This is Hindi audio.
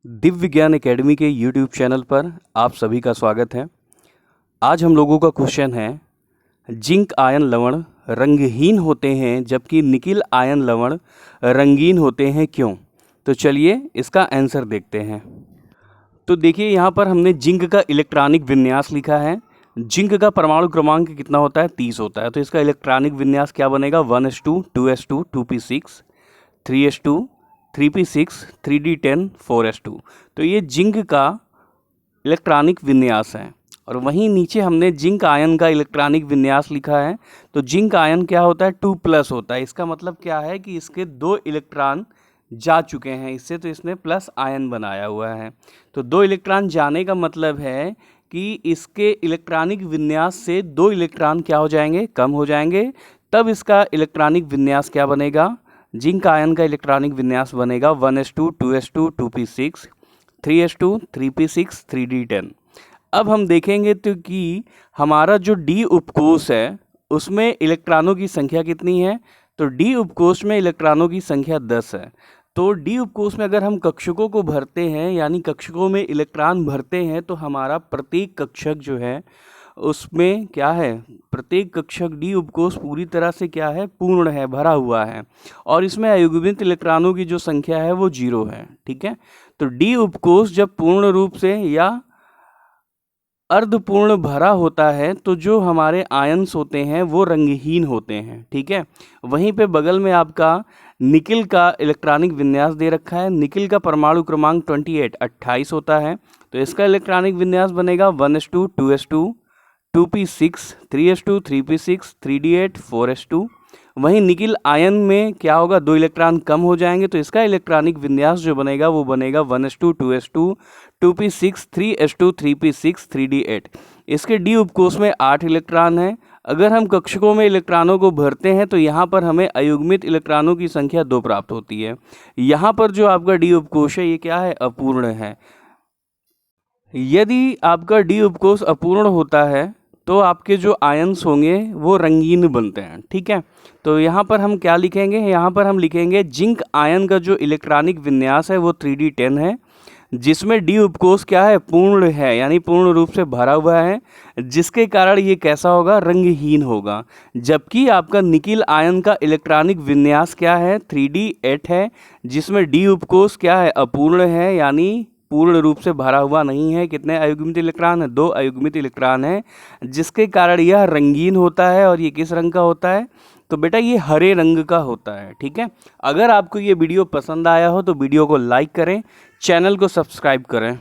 दिव्य विज्ञान एकेडमी के यूट्यूब चैनल पर आप सभी का स्वागत है। आज हम लोगों का क्वेश्चन है, जिंक आयन लवण रंगहीन होते हैं जबकि निकिल आयन लवण रंगीन होते हैं, क्यों? तो चलिए इसका आंसर देखते हैं। तो देखिए यहाँ पर हमने जिंक का इलेक्ट्रॉनिक विन्यास लिखा है। जिंक का परमाणु क्रमांक कितना होता है? 30 होता है। तो इसका इलेक्ट्रॉनिक विन्यास क्या बनेगा? 1s2 2s2 2p6 3s2 3p6 3d10 4s2। तो ये जिंक का इलेक्ट्रॉनिक विन्यास है। और वहीं नीचे हमने जिंक आयन का इलेक्ट्रॉनिक विन्यास लिखा है। तो जिंक आयन क्या होता है? 2+ होता है। इसका मतलब क्या है कि इसके 2 इलेक्ट्रॉन जा चुके हैं इससे, तो इसने प्लस आयन बनाया हुआ है। तो 2 इलेक्ट्रॉन जाने का मतलब है कि इसके इलेक्ट्रॉनिक विन्यास से 2 इलेक्ट्रॉन क्या हो जाएंगे? कम हो जाएंगे। तब इसका इलेक्ट्रॉनिक विन्यास क्या बनेगा? जिंक आयन का इलेक्ट्रॉनिक विन्यास बनेगा 1s2 2s2 2p6 3s2 3p6 3d10। अब हम देखेंगे तो कि हमारा जो डी उपकोष है उसमें इलेक्ट्रॉनों की संख्या कितनी है? तो डी उपकोष में इलेक्ट्रॉनों की संख्या 10 है। तो डी उपकोष में अगर हम कक्षकों को भरते हैं, यानी कक्षकों में इलेक्ट्रॉन भरते हैं, तो हमारा प्रत्येक कक्षक जो है उसमें क्या है? प्रत्येक कक्षक डी उपकोष पूरी तरह से क्या है? पूर्ण है, भरा हुआ है। और इसमें अयुग्मित इलेक्ट्रॉनों की जो संख्या है वो 0 है। ठीक है। तो डी उपकोष जब पूर्ण रूप से या अर्धपूर्ण भरा होता है तो जो हमारे आयंस होते हैं वो रंगहीन होते हैं। ठीक है। वहीं पे बगल में आपका निकिल का इलेक्ट्रॉनिक विन्यास दे रखा है। निकिल का परमाणु क्रमांक 28 होता है। तो इसका इलेक्ट्रॉनिक विन्यास बनेगा 1s2 2s2 2p6 3s2 3p6 3d8 4s2। वहीं निकिल आयन में क्या होगा? 2 इलेक्ट्रॉन कम हो जाएंगे। तो इसका इलेक्ट्रॉनिक विन्यास जो बनेगा वो बनेगा 1s2 2s2 2p6 3s2 3p6 3d8। इसके डी उपकोष में 8 इलेक्ट्रॉन हैं। अगर हम कक्षकों में इलेक्ट्रॉनों को भरते हैं तो यहाँ पर हमें अयुग्मित इलेक्ट्रॉनों की संख्या 2 प्राप्त होती है। यहाँ पर जो आपका डी उपकोष है ये क्या है? अपूर्ण है। यदि आपका डी उपकोष अपूर्ण होता है तो आपके जो आयंस होंगे वो रंगीन बनते हैं। ठीक है। तो यहाँ पर हम क्या लिखेंगे? यहाँ पर हम लिखेंगे जिंक आयन का जो इलेक्ट्रॉनिक विन्यास है वो 3d10 है, जिसमें डी उपकोष क्या है? पूर्ण है, यानी पूर्ण रूप से भरा हुआ है, जिसके कारण ये कैसा होगा? रंगहीन होगा। जबकि आपका निकिल आयन का इलेक्ट्रॉनिक विन्यास क्या है? 3d8 है, जिसमें डी उपकोष क्या है? अपूर्ण है, यानी पूर्ण रूप से भरा हुआ नहीं है। कितने अयुग्मित इलेक्ट्रॉन है? 2 अयुग्मित इलेक्ट्रॉन है, जिसके कारण यह रंगीन होता है। और ये किस रंग का होता है? तो बेटा ये हरे रंग का होता है। ठीक है। अगर आपको ये वीडियो पसंद आया हो तो वीडियो को लाइक करें, चैनल को सब्सक्राइब करें।